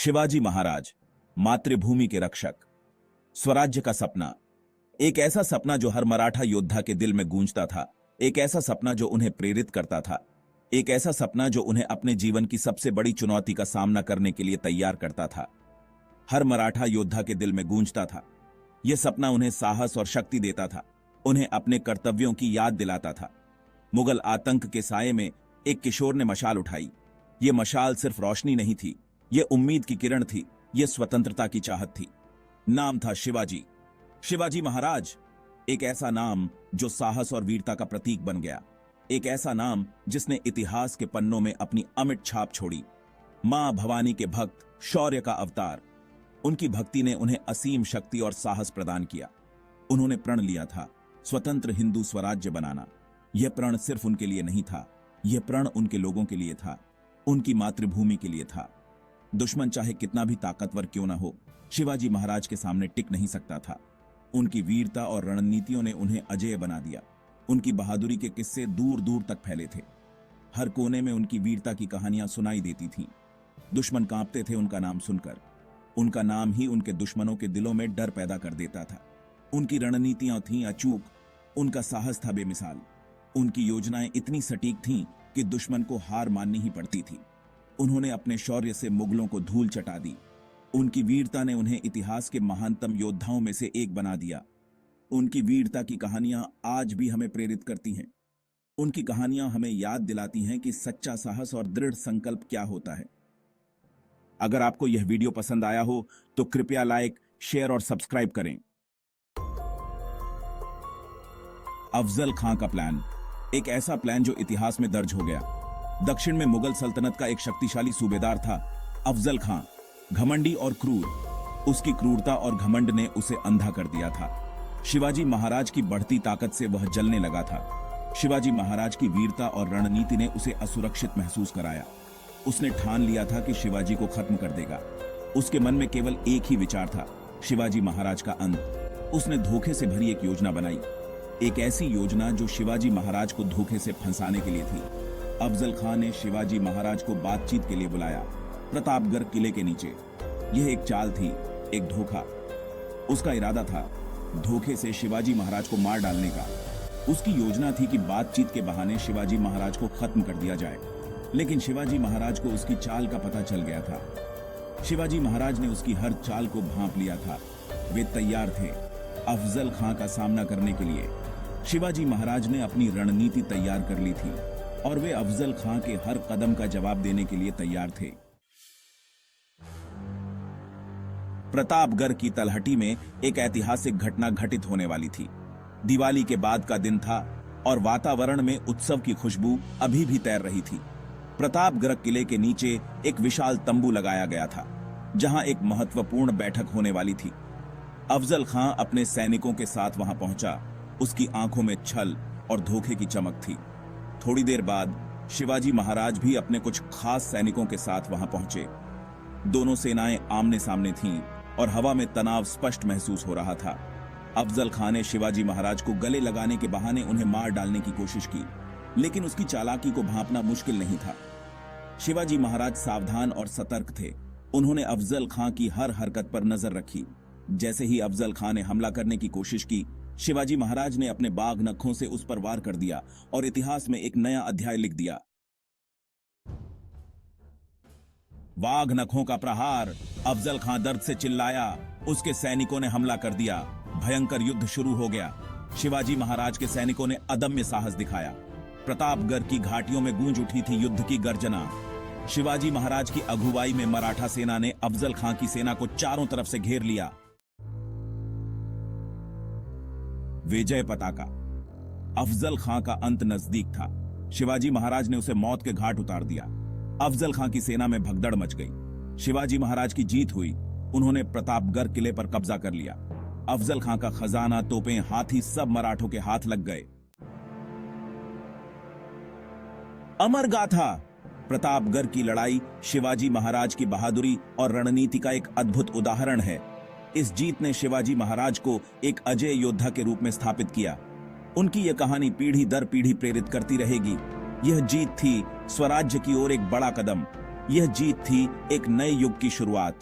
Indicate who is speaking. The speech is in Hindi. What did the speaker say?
Speaker 1: शिवाजी महाराज, मातृभूमि के रक्षक, स्वराज्य का सपना। एक ऐसा सपना जो हर मराठा योद्धा के दिल में गूंजता था, एक ऐसा सपना जो उन्हें प्रेरित करता था, एक ऐसा सपना जो उन्हें अपने जीवन की सबसे बड़ी चुनौती का सामना करने के लिए तैयार करता था। हर मराठा योद्धा के दिल में गूंजता था। यह सपना उन्हें साहस और शक्ति देता था, उन्हें अपने कर्तव्यों की याद दिलाता था। मुगल आतंक के साये में एक किशोर ने मशाल उठाई। यह मशाल सिर्फ रोशनी नहीं थी, यह उम्मीद की किरण थी, यह स्वतंत्रता की चाहत थी। नाम था शिवाजी। शिवाजी महाराज, एक ऐसा नाम जो साहस और वीरता का प्रतीक बन गया, एक ऐसा नाम जिसने इतिहास के पन्नों में अपनी अमिट छाप छोड़ी। मां भवानी के भक्त, शौर्य का अवतार। उनकी भक्ति ने उन्हें असीम शक्ति और साहस प्रदान किया। उन्होंने प्रण लिया था स्वतंत्र हिंदू स्वराज्य बनाना। यह प्रण सिर्फ उनके लिए नहीं था, यह प्रण उनके लोगों के लिए था, उनकी मातृभूमि के लिए था। दुश्मन चाहे कितना भी ताकतवर क्यों ना हो, शिवाजी महाराज के सामने टिक नहीं सकता था। उनकी वीरता और रणनीतियों ने उन्हें अजेय बना दिया। उनकी बहादुरी के किस्से दूर दूर तक फैले थे। हर कोने में उनकी वीरता की कहानियां सुनाई देती थीं। दुश्मन कांपते थे उनका नाम सुनकर। उनका नाम ही उनके दुश्मनों के दिलों में डर पैदा कर देता था। उनकी रणनीतियां थीं अचूक, उनका साहस था बेमिसाल। उनकी योजनाएं इतनी सटीक थीं कि दुश्मन को हार माननी ही पड़ती थी। उन्होंने अपने शौर्य से मुगलों को धूल चटा दी। उनकी वीरता ने उन्हें इतिहास के महानतम योद्धाओं में से एक बना दिया। उनकी वीरता की कहानियां आज भी हमें प्रेरित करती हैं। उनकी कहानियां हमें याद दिलाती हैं कि सच्चा साहस और दृढ़ संकल्प क्या होता है। अगर आपको यह वीडियो पसंद आया हो तो कृपया लाइक, शेयर और सब्सक्राइब करें। अफजल खां का प्लान, एक ऐसा प्लान जो इतिहास में दर्ज हो गया। दक्षिण में मुगल सल्तनत का एक शक्तिशाली सूबेदार था अफजल खां, घमंडी और क्रूर। उसकी क्रूरता और घमंड ने उसे अंधा कर दिया था। शिवाजी महाराज की बढ़ती ताकत से वह जलने लगा था। शिवाजी महाराज की वीरता और रणनीति ने उसे असुरक्षित महसूस कराया। उसने ठान लिया था कि शिवाजी को खत्म कर देगा। उसके मन में केवल एक ही विचार था, शिवाजी महाराज का अंत। उसने धोखे से भरी एक योजना बनाई, एक ऐसी योजना जो शिवाजी महाराज को धोखे से फंसाने के लिए थी। अफजल खां ने शिवाजी महाराज को बातचीत के लिए बुलाया, प्रतापगढ़ किले के नीचे। यह एक चाल थी, एक धोखा। उसका इरादा था धोखे से शिवाजी महाराज को मार डालने का। उसकी योजना थी कि बातचीत के बहाने शिवाजी महाराज को खत्म कर दिया जाए। लेकिन शिवाजी महाराज को उसकी चाल का पता चल गया था। शिवाजी महाराज ने उसकी हर चाल को भांप लिया था। वे तैयार थे अफजल खां का सामना करने के लिए। शिवाजी महाराज ने अपनी रणनीति तैयार कर ली थी और वे अफजल खां के हर कदम का जवाब देने के लिए तैयार थे। प्रतापगढ़ की तलहटी में एक ऐतिहासिक घटना घटित होने वाली थी। दिवाली के बाद का दिन था और वातावरण में उत्सव की खुशबू अभी भी तैर रही थी। प्रतापगढ़ किले के नीचे एक विशाल तंबू लगाया गया था, जहां एक महत्वपूर्ण बैठक होने वाली थी। अफजल खां अपने सैनिकों के साथ वहां पहुंचा। उसकी आंखों में छल और धोखे की चमक थी। थोड़ी देर बाद शिवाजी महाराज भी अपने कुछ खास सैनिकों के साथ वहां पहुंचे। दोनों सेनाएं आमने सामने थीं और हवा में तनाव स्पष्ट महसूस हो रहा था। अफजल खां ने शिवाजी महाराज को गले लगाने के बहाने उन्हें मार डालने की कोशिश की, लेकिन उसकी चालाकी को भांपना मुश्किल नहीं था। शिवाजी महाराज सावधान और सतर्क थे। उन्होंने अफजल खां की हर हरकत पर नजर रखी। जैसे ही अफजल खां ने हमला करने की कोशिश की, शिवाजी महाराज ने अपने बाघ नखों से उस पर वार कर दिया और इतिहास में एक नया अध्याय लिख दिया। बाघ नखों का प्रहार। अफजल खां दर्द से चिल्लाया। उसके सैनिकों ने हमला कर दिया। भयंकर युद्ध शुरू हो गया। शिवाजी महाराज के सैनिकों ने अदम्य साहस दिखाया। प्रतापगढ़ की घाटियों में गूंज उठी थी युद्ध की गर्जना। शिवाजी महाराज की अगुवाई में मराठा सेना ने अफजल खां की सेना को चारों तरफ से घेर लिया। विजय पताका। अफजल खां का अंत नजदीक था। शिवाजी महाराज ने उसे मौत के घाट उतार दिया। अफजल खां की सेना में भगदड़ मच गई। शिवाजी महाराज की जीत हुई। उन्होंने प्रतापगढ़ किले पर कब्जा कर लिया। अफजल खां का खजाना, तोपें, हाथी सब मराठों के हाथ लग गए। अमर गाथा। प्रतापगढ़ की लड़ाई शिवाजी महाराज की बहादुरी और रणनीति का एक अद्भुत उदाहरण है। इस जीत ने शिवाजी महाराज को एक अजय योद्धा के रूप में स्थापित किया। उनकी यह कहानी पीढ़ी दर पीढ़ी प्रेरित करती रहेगी। यह जीत थी स्वराज्य की ओर एक बड़ा कदम। यह जीत थी एक नए युग की शुरुआत,